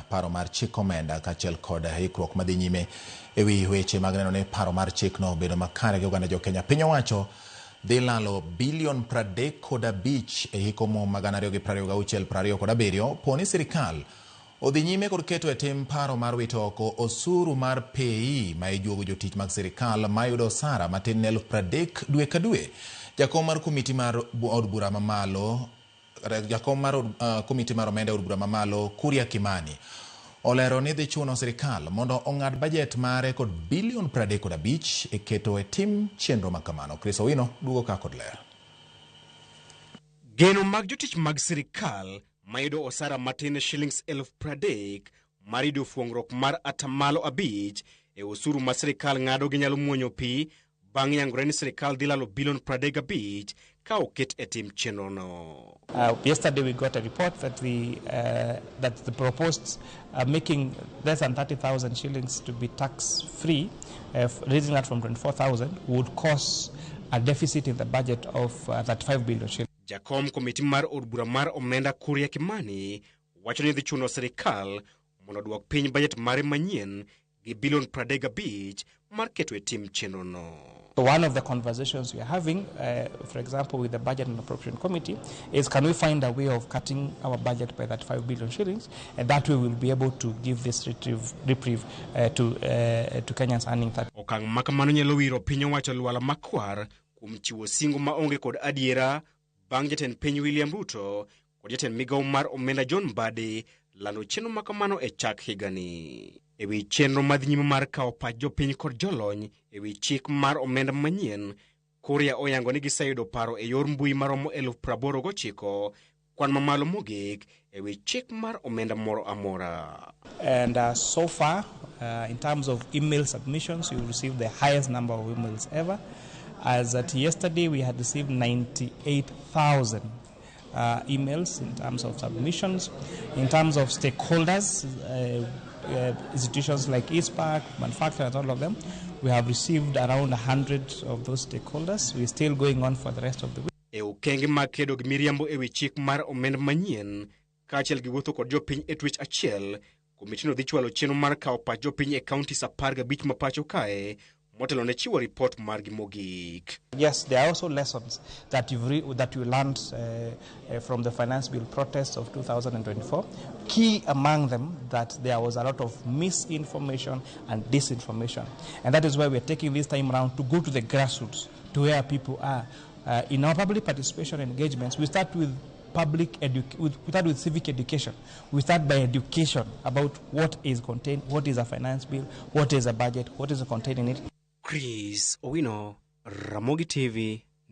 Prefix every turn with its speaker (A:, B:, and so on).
A: paro mar chik omenda kaachiel kod hikruok madhi nyime ewi weche mag neno ni paro mar chik no bedo makare gi oganda jo Kenya. Piny owacho dhi lalo bilion 35 e hiko mag 2026-2027 poni sirkal odhi nyime kod keto e tim paro mar wito oko osuru mar PAYE ma ijuogo jotich mag sirkal mayudo osara matinne 30,000 dwe ka dwe. Jakom mar komiti mar od bura mamalo komiti mar omenda od bura mamalo Kuria Kimani olero ni dhi chuno sirkal mondo ong'ad bajet mare kod bilion 35 e keto e tim chenro makamano. Chris Owino duogo ka kod ler.
B: Geno mag jotich mag sirkal mayudo osara matin shillings 30,000 mar yudo fuong'ruok mar atamalo 5 e osuru ma sirkal ng'ado gi nyalo muonyo pi bang' yangore ni sirkal dhi lalo bilion 35 ka oket e tim chenro no.
C: Yesterday we got a report that the proposed making less than 30,000 shillings to be tax free, raising that from 24,000 would cause a deficit in the budget of 35 billion shillings.
B: Jakom komiti mar od bura mar omenda Kuria Kimani wacho ni dhi chuno sirkal mondo duok piny budget mare manyien gi bilion 35 mar keto e tim chenro no.
C: So one of the conversations we are having, for example, with the Budget and Appropriation Committee, is can we find a way of cutting our budget by that 5 billion shillings, and that way we'll be able to give this reprieve to Kenyans earning that.
B: Okang' makamano nyalo wiro piny owacho lwala makwar kuom chiwo singo maonge kod adiera bang' jatend piny William Ruto kod jatend migawo mar omenda John Mbadi lando chenro makamano e chak higani. Ewi chenro madhi nyime mar kawo pach jopiny kod jolony ewi chik mar omenda manyien, Kuria oyango ni giseyudo paro e yor mbui maromo 89,000 kwan mamalo mogik ewi chik mar omenda moro amora.
C: And so far, in terms of email submissions, we received the highest number of emails ever. As at yesterday, we had received 98,000 emails in terms of submissions. In terms of stakeholders, institutions like ISPAC, manufacturers, all of them, we have received around 100 of those stakeholders. We're still going on for the rest of the week.
B: E okenge makedo gi miriambo ewi chik mar omenda manyien kaachiel gi wuotho kod jopiny e twech achiel, komitino dhi chwalo chenro mar kawo pach jopiny e counties 15 ma pacho kae motelo ne chiwo report margi mogik.
C: Yes, there are also lessons that you learned from the finance bill protests of 2024. Key among them that there was a lot of misinformation and disinformation, and that is why we are taking this time around to go to the grassroots, to where people are. In our public participation engagements, we start with with civic education. We start by education about what is contained, what is a finance bill, what is a budget, what is contained in it.
B: Chris Owino, Ramogi TV.